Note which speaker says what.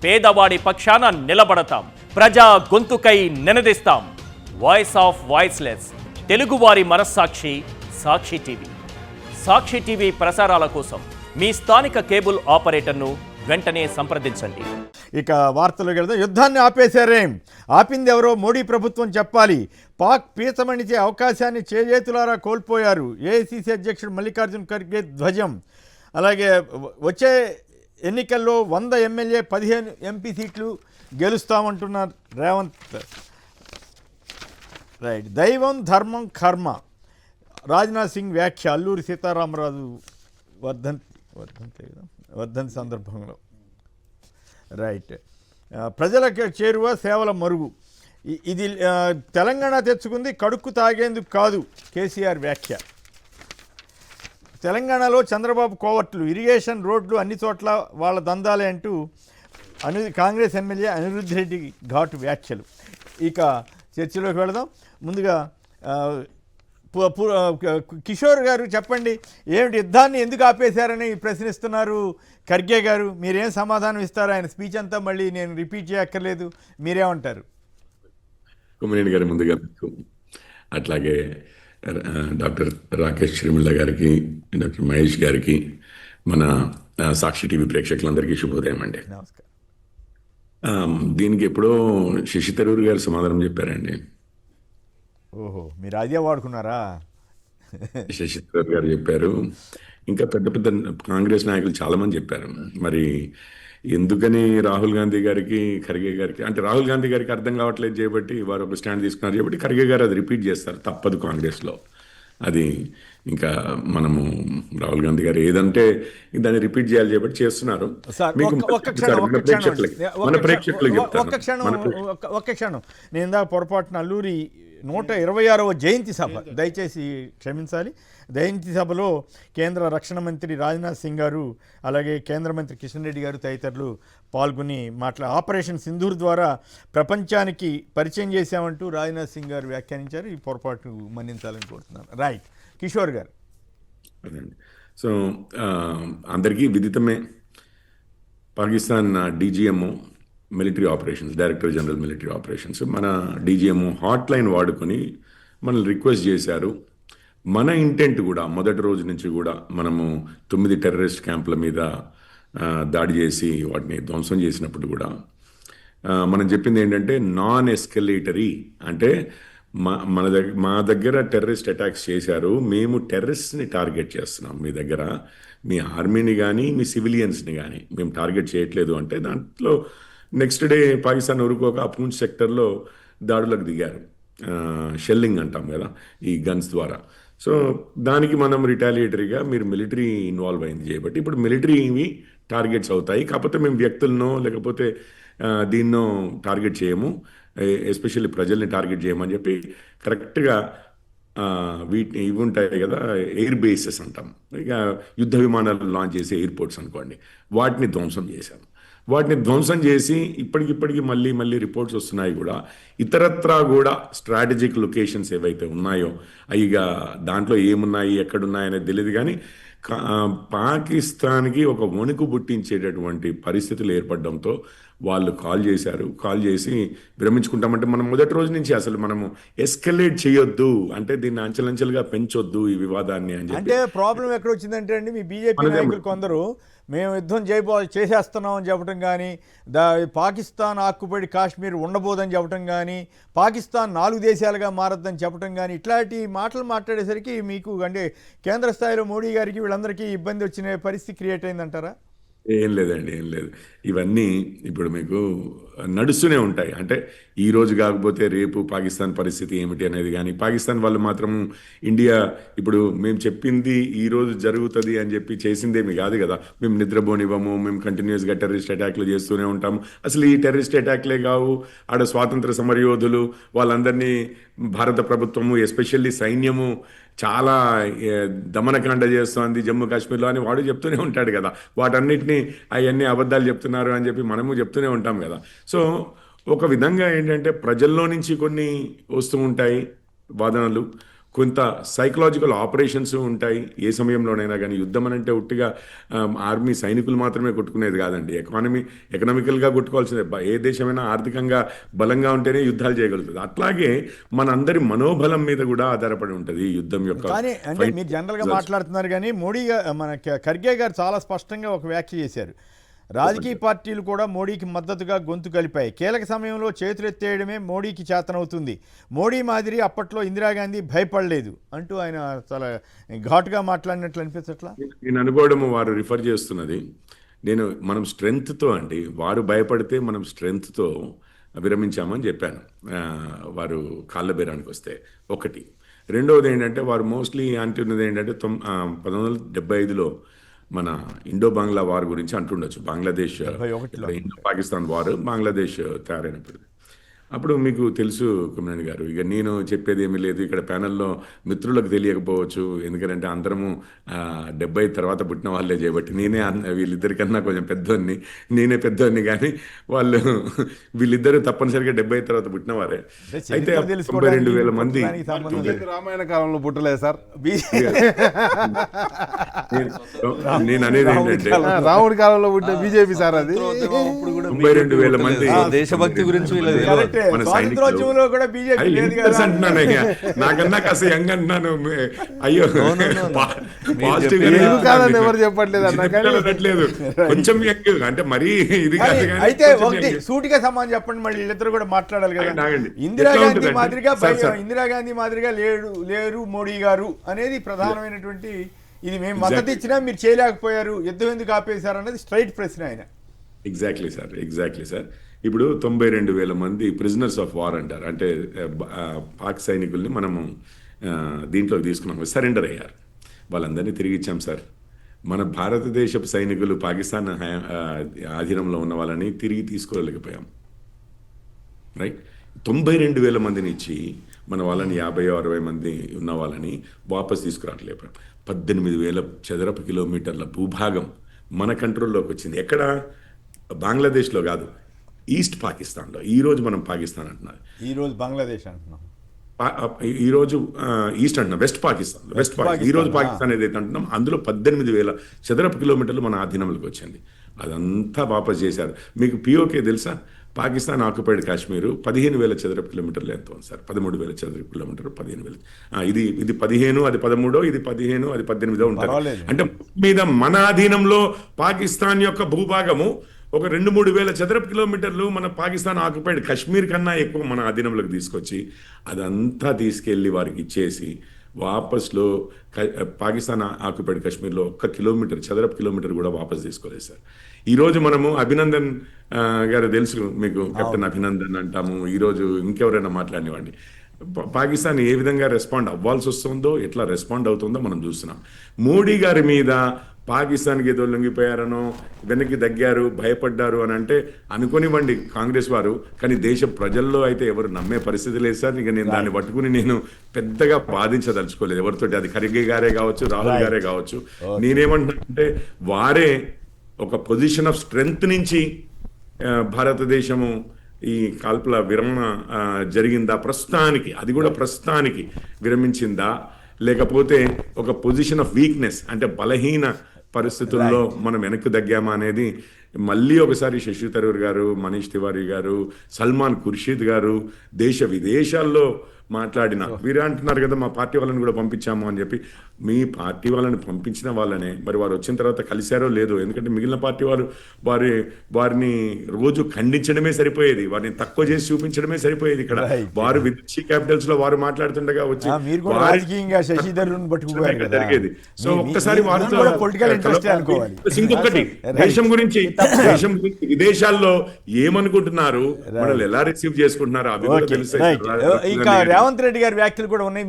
Speaker 1: పేదవాడి పక్షాన నిలబడతాం, ప్రజా గొంతుకై నినదిస్తాం. వాయిస్ ఆఫ్ వాయిస్లెస్, తెలుగువారి మనస్సాక్షి సాక్షి టీవీ. సాక్షి టీవీ ప్రసారాల కోసం మీ స్థానిక కేబుల్ ఆపరేటర్ను వెంటనే సంప్రదించండి.
Speaker 2: ఇక వార్తలు వెళ్దాం. యుద్ధాన్ని ఆపేశారేం? ఆపింది ఎవరో మోడీ ప్రభుత్వం చెప్పాలి. పాక్ పీచమణిచే అవకాశాన్ని చేజేతులారా కోల్పోయారు. ఏఐసీసీ అధ్యక్షుడు మల్లికార్జున్ ఖర్గే ధ్వజం. అలాగే వచ్చే ఎన్నికల్లో 100 ఎమ్మెల్యే 15 ఎంపీ సీట్లు గెలుస్తామంటున్నారు రేవంత్. రైట్. దైవం ధర్మం కర్మ. రాజ్నాథ్ సింగ్ వ్యాఖ్య అల్లూరి సీతారామరాజు వర్ధంతి సందర్భంలో. రైట్. ప్రజలకు చేరువ, సేవల మరుగు. ఇది తెలంగాణ తెచ్చుకుంది కడుక్కు తాగేందుకు కాదు, కేసీఆర్ వ్యాఖ్య. తెలంగాణలో చంద్రబాబు కోవర్టులు, ఇరిగేషన్, రోడ్లు అన్ని చోట్ల వాళ్ళ దందాలే అంటూ కాంగ్రెస్ ఎమ్మెల్యే అనిరుద్ధ్ రెడ్డి ఘాటు వ్యాఖ్యలు. ఇక చర్చలోకి వెళదాం. ముందుగా కిషోర్ గారు చెప్పండి, ఏమిటి యుద్ధాన్ని ఎందుకు ఆపేశారని ప్రశ్నిస్తున్నారు ఖర్గే గారు? మీరేం సమాధానం ఇస్తారు? ఆయన స్పీచ్ అంతా మళ్ళీ నేను రిపీట్ చేయక్కర్లేదు, మీరేమంటారు?
Speaker 3: కొమ్మినేని గారి ముందుగా అట్లాగే డాక్టర్ రాకేష్ శ్రీమిళ్ళ గారికి, డాక్టర్ మహేష్ గారికి, మన సాక్షి టీవీ ప్రేక్షకులందరికీ శుభోదయం అండి.
Speaker 2: నమస్కారం.
Speaker 3: దీనికి ఎప్పుడో శశి తరూర్ గారు సమాధానం చెప్పారండి.
Speaker 2: ఓహో, మీరు అదే వాడుకున్నారా?
Speaker 3: శశి తరూర్ గారు చెప్పారు, ఇంకా పెద్ద పెద్ద కాంగ్రెస్ నాయకులు చాలామంది చెప్పారు. మరి ఎందుకని రాహుల్ గాంధీ గారికి, ఖర్గే గారికి, అంటే రాహుల్ గాంధీ గారికి అర్థం కావట్లేదు చేయబట్టి వారు ఒక స్టాండ్ తీసుకున్నారు కాబట్టి ఖర్గే గారు అది రిపీట్ చేస్తారు, తప్పదు కాంగ్రెస్లో. అది ఇంకా మనము రాహుల్ గాంధీ గారు ఏదంటే దాన్ని రిపీట్ చేయాలి చేయబట్టి చేస్తున్నారు.
Speaker 2: ఒక్క క్షణం, నేను ఇందాక పొరపాటున అల్లూరి 126వ జయంతి సభ, దయచేసి క్షమించాలి. జయంతి సభలో కేంద్ర రక్షణ మంత్రి రాజ్నాథ్ సింగ్ గారు, అలాగే కేంద్ర మంత్రి కిషన్ రెడ్డి గారు తదితరులు పాల్గొని ఆపరేషన్ సింధూర్ ద్వారా ప్రపంచానికి పరిచయం చేశామంటూ రాజ్నాథ్ సింగ్ గారు వ్యాఖ్యానించారు. ఈ పొరపాటు మన్నించాలని కోరుతున్నాను. రైట్. కిషోర్ గారు.
Speaker 3: సో అందరికీ విదితమే, Pakistan DGMO military operations, director general military operations, మన డీజీఎంఓ హాట్ లైన్ వాడుకొని మనల్ని రిక్వెస్ట్ చేశారు. మన ఇంటెంట్ కూడా మొదటి రోజు నుంచి కూడా మనము 9 టెర్రరిస్ట్ క్యాంపుల మీద దాడి చేసి వాటిని ధ్వంసం చేసినప్పుడు కూడా మనం చెప్పింది ఏంటంటే నాన్ ఎస్కలేటరీ, అంటే మా దగ్గర టెర్రరిస్ట్ అటాక్స్ చేశారు, మేము టెర్రరిస్ట్ని టార్గెట్ చేస్తున్నాం, మీ దగ్గర మీ ఆర్మీని కానీ మీ సివిలియన్స్ని కానీ మేము టార్గెట్ చేయట్లేదు అంటే దాంట్లో నెక్స్ట్ డే పాకిస్తాన్ ఊరుకోక ఆ పూంచ్ సెక్టర్లో దాడులకు దిగారు. షెల్లింగ్ అంటాం కదా ఈ గన్స్ ద్వారా. సో దానికి మనం రిటాలియేటరీగా మీరు మిలిటరీ ఇన్వాల్వ్ అయింది చేయబట్టి ఇప్పుడు మిలిటరీవి టార్గెట్స్ అవుతాయి. కాకపోతే మేము వ్యక్తులనో లేకపోతే దీన్నో టార్గెట్ చేయము, ఎస్పెషల్లీ ప్రజల్ని టార్గెట్ చేయమని చెప్పి కరెక్ట్గా వీటిని ఇవి ఉంటాయి కదా ఎయిర్ బేసెస్ అంటాం, ఇక యుద్ధ విమానాలు లాంచ్ చేసే ఎయిర్పోర్ట్స్ అనుకోండి, వాటిని ధ్వంసం చేశాము. వాటిని ధ్వంసం చేసి ఇప్పటికిప్పటికి మళ్ళీ రిపోర్ట్స్ వస్తున్నాయి కూడా, ఇతరత్రా కూడా స్ట్రాటజిక్ లొకేషన్స్ ఏవైతే ఉన్నాయో అయ్యిగా దాంట్లో ఏమున్నాయి ఎక్కడున్నాయి అనేది తెలియదు. కానీ పాకిస్తాన్కి ఒక వణుకు పుట్టించేటటువంటి పరిస్థితులు ఏర్పడడంతో వాళ్ళు కాల్ చేశారు. కాల్ చేసి విరమించుకుంటామంటే మనం మొదటి రోజు నుంచి అసలు మనము ఎస్కలేట్ చేయొద్దు, అంటే దీన్ని అంచెలంచెలుగా పెంచొద్దు ఈ వివాదాన్ని అని చెప్పి.
Speaker 2: అంటే ప్రాబ్లం ఎక్కడ వచ్చిందంటే అండి, మీ బీజేపీ నాయకులు కొందరు మేము యుద్ధం చేసేస్తున్నాం అని చెప్పడం కానీ, పాకిస్తాన్ ఆక్కుపడి కాశ్మీర్ ఉండబోదని చెప్పడం కానీ, పాకిస్తాన్ 4 దేశాలుగా మారద్దని చెప్పడం కానీ, ఇట్లాంటి మాటలు మాట్లాడేసరికి మీకు అంటే కేంద్ర స్థాయిలో మోడీ గారికి వీళ్ళందరికీ ఇబ్బంది వచ్చిన పరిస్థితి క్రియేట్ అయిందంటారా?
Speaker 3: ఏం లేదండి, ఏం లేదు. ఇవన్నీ ఇప్పుడు మీకు నడుస్తూనే ఉంటాయి. అంటే ఈరోజు కాకపోతే రేపు పాకిస్తాన్ పరిస్థితి ఏమిటి అనేది. కానీ పాకిస్తాన్ వాళ్ళు మాత్రం ఇండియా ఇప్పుడు మేము చెప్పింది ఈరోజు జరుగుతుంది అని చెప్పి చేసిందేమి కాదు కదా. మేము నిద్రపోనివ్వము, మేము కంటిన్యూస్గా టెర్రరిస్ట్ అటాక్లు చేస్తూనే ఉంటాము. అసలు ఈ టెర్రరిస్ట్ అటాక్లే కావు, ఆడ స్వాతంత్ర సమరయోధులు వాళ్ళందరినీ భారత ప్రభుత్వము ఎస్పెషల్లీ సైన్యము చాలా దమనకాండ చేస్తోంది జమ్మూ కాశ్మీర్లో అని వాడు చెప్తూనే ఉంటాడు కదా. వాటన్నిటినీ అవన్నీ అబద్ధాలు చెప్తున్నారు అని చెప్పి మనము చెప్తూనే ఉంటాం కదా. సో ఒక విధంగా ఏంటంటే ప్రజల్లో నుంచి కొన్ని వస్తూ ఉంటాయి వాదనలు, కొంత సైకలాజికల్ ఆపరేషన్స్ ఉంటాయి ఏ సమయంలోనైనా. కానీ యుద్ధం అని అంటే ఉట్టిగా ఆర్మీ సైనికులు మాత్రమే కొట్టుకునేది కాదండి. ఎకనామికల్గా కొట్టుకోవాల్సిందే. ఏ దేశమైనా ఆర్థికంగా బలంగా ఉంటేనే యుద్ధాలు చేయగలుగుతుంది. అట్లాగే మన అందరి మనోబలం మీద కూడా ఆధారపడి ఉంటుంది యుద్ధం యొక్క.
Speaker 2: కానీ అంటే మీరు జనరల్గా మాట్లాడుతున్నారు, కానీ మోడీ మన ఖర్గే గారు చాలా స్పష్టంగా ఒక వ్యాఖ్య చేశారు. రాజకీయ పార్టీలు కూడా మోడీకి మద్దతుగా గొంతు కలిపాయి. కీలక సమయంలో చేతులెత్తేయడమే మోడీకి చేతనవుతుంది. మోడీ మాదిరి అప్పట్లో ఇందిరాగాంధీ భయపడలేదు అంటూ ఆయన చాలా ఘాటుగా మాట్లాడినట్లు అనిపించట్లా?
Speaker 3: నేను అనుకోవడము వారు రిఫర్ చేస్తున్నది, మనం స్ట్రెంగ్త్తో అండి, వారు భయపడితే మనం స్ట్రెంగ్త్తో విరమించామని చెప్పాను. వారు కాళ్ళ బేరానికి వస్తే ఒకటి. రెండవది ఏంటంటే వారు మోస్ట్లీ అంటున్నది ఏంటంటే 1975లో మన ఇండో బంగ్లా వార్ గురించి అంటుండొచ్చు. బంగ్లాదేశ్ ఇండో పాకిస్తాన్ వార్ బంగ్లాదేశ్ తయారైనప్పుడు. అప్పుడు మీకు తెలుసు కుమ్మరేణి గారు, ఇక నేను చెప్పేది ఏమీ లేదు. ఇక్కడ ప్యానెల్లో మిత్రులకు తెలియకపోవచ్చు, ఎందుకంటే అందరము 70 తర్వాత పుట్టిన వాళ్ళే చేయబట్టి వీళ్ళిద్దరికన్నా కొంచెం పెద్దోన్ని, నేనే పెద్దోన్ని. కానీ వీళ్ళిద్దరూ తప్పనిసరిగా 70 తర్వాత పుట్టిన వారే. అయితే 92,000 మంది
Speaker 4: రామాయణ కాలంలో పుట్టలేదు సార్.
Speaker 3: నేను అనేది ఏంటంటే
Speaker 4: రాముడి కాలంలో పుట్టిన బీజేపీ సార్. అది
Speaker 3: 92,000 మంది
Speaker 5: దేశభక్తి గురించి
Speaker 2: స్వాతంత్రోద్యమంలో కూడా బీజేపీ లేదు కదా
Speaker 3: అంటున్నానయ్యా. నాకన్నా కాస్త యంగ్ అంటున్నాను. అయ్యో పాజిటివ్
Speaker 4: కాదని ఎవరు చెప్పట్లేదు
Speaker 3: అనట్లేదు, కొంచెం యంగ్ అంటే మరీ ఇది కాదు.
Speaker 2: అయితే ఒకటి సూటిగా సమానం చెప్పండి, మళ్ళీ వీళ్ళిద్దరు కూడా మాట్లాడాలి కదా. ఇందిరాగాంధీ మాదిరిగా లేరు మోడీ గారు అనేది ప్రధానమైనటువంటి, ఇది మేము మద్దతు ఇచ్చినా మీరు చేయలేకపోయారు, యుద్ధం ఎందుకు ఆపేశారు అనేది స్ట్రైట్ ప్రశ్న ఆయన.
Speaker 3: Exactly sir. ఇప్పుడు 92,000 మంది ప్రిజనర్స్ ఆఫ్ వార్ అంటారు, అంటే పాక్ సైనికుల్ని మనము దీంట్లోకి తీసుకున్నాం, సరెండర్ అయ్యారు. వాళ్ళందరినీ తిరిగి ఇచ్చాం సార్. మన భారతదేశపు సైనికులు పాకిస్తాన్ ఆధీనంలో ఉన్న వాళ్ళని తిరిగి తీసుకోలేకపోయాం. రైట్. 92,000 మందిని ఇచ్చి మన వాళ్ళని 50-60 మంది ఉన్న వాళ్ళని వాపస్ తీసుకురావట్లేకపోయాం. 18,000 చదరపు కిలోమీటర్ల భూభాగం మన కంట్రోల్లోకి వచ్చింది. ఎక్కడ? బంగ్లాదేశ్లో కాదు, ఈస్ట్ పాకిస్తాన్లో. ఈరోజు మనం పాకిస్తాన్ అంటున్నారు,
Speaker 2: ఈరోజు బంగ్లాదేశ్ అంటున్నాం,
Speaker 3: ఈరోజు ఈస్ట్ అంటున్నాం, వెస్ట్ పాకిస్తాన్. ఈరోజు పాకిస్తాన్ ఏదైతే అంటున్నాం అందులో 18,000 చదరపు కిలోమీటర్లు మన ఆధీనంలోకి వచ్చింది. అదంతా వాపస్ చేశారు. మీకు పిఓకే తెలుసా? పాకిస్తాన్ ఆక్యుపైడ్ కాశ్మీరు 15,000 చదరపు కిలోమీటర్లు ఎంత ఉంది సార్? 13,000 చదరపు కిలోమీటర్లు, 15,000. ఇది 15, అది 13, ఇది 15, అది 18 ఉంటుంది. అంటే మీద మన ఆధీనంలో పాకిస్తాన్ యొక్క భూభాగము ఒక 2-3 వేల చదరపు కిలోమీటర్లు మన పాకిస్తాన్ ఆక్యుపైడ్ కాశ్మీర్ కన్నా ఎక్కువ మన ఆధీనంలోకి తీసుకొచ్చి అదంతా తీసుకెళ్ళి వారికి ఇచ్చేసి వాపస్లో పాకిస్తాన్ ఆక్యుపైడ్ కాశ్మీర్లో 1 కిలోమీటర్ చదరపు కిలోమీటర్ కూడా వాపస్ తీసుకోలేదు సార్. ఈరోజు మనము అభినందన్ గారు తెలుసు మీకు, కెప్టెన్ అభినందన్ అంటాము. ఈరోజు ఇంకెవరైనా మాట్లాడినవ్వండి, పాకిస్తాన్ ఏ విధంగా రెస్పాండ్ అవ్వాల్సి వస్తుందో, ఎట్లా రెస్పాండ్ అవుతుందో మనం చూస్తున్నాం. మోడీ గారి మీద పాకిస్తాన్కి ఏదో లొంగిపోయారనో, వెనక్కి దగ్గారు, భయపడ్డారు అని అంటే అనుకోనివ్వండి కాంగ్రెస్ వారు, కానీ దేశ ప్రజల్లో అయితే ఎవరు నమ్మే పరిస్థితి లేదు సార్. ఇక నేను దాన్ని పట్టుకుని నేను పెద్దగా బాధించదలుచుకోలేదు ఎవరితోటి, అది ఖర్గే గారే కావచ్చు, రాహుల్ గారే కావచ్చు. నేనేమంటున్నానంటే వారే ఒక పొజిషన్ ఆఫ్ స్ట్రెంగ్త్ నుంచి భారతదేశము ఈ కాల్పుల విరమణ జరిగిందా ప్రస్తుతానికి, అది కూడా ప్రస్తుతానికి విరమించిందా, లేకపోతే ఒక పొజిషన్ ఆఫ్ వీక్నెస్ అంటే బలహీన పరిస్థితుల్లో మనం వెనక్కి తగ్గామా అనేది మళ్ళీ ఒకసారి శశి థరూర్ గారు, మనీష్ తివారీ గారు, సల్మాన్ ఖుర్షీద్ గారు దేశ విదేశాల్లో మాట్లాడిన వీరే అంటున్నారు కదా మా పార్టీ వాళ్ళని కూడా పంపించాము అని చెప్పి. మీ పార్టీ వాళ్ళని పంపించిన వాళ్ళనే మరి వారు వచ్చిన తర్వాత కలిశారో లేదో, ఎందుకంటే మిగిలిన పార్టీ వారిని రోజు ఖండించడమే సరిపోయేది, వారిని తక్కువ చేసి చూపించడమే సరిపోయేది. ఇక్కడ వారు విదేశీ క్యాపిటల్స్ లో వారు మాట్లాడుతుండగా వచ్చి జరిగేది. సో ఒక్కసారి వారితో ఇంకొకటి దేశం గురించి విదేశాల్లో ఏమనుకుంటున్నారు, మనల్ని ఎలా రిసీవ్ చేసుకుంటున్నారు అవి కూడా తెలుస్తాయి.
Speaker 2: రేవంత్ రెడ్డి గారి వ్యాఖ్యలు కూడా ఉన్నాయి.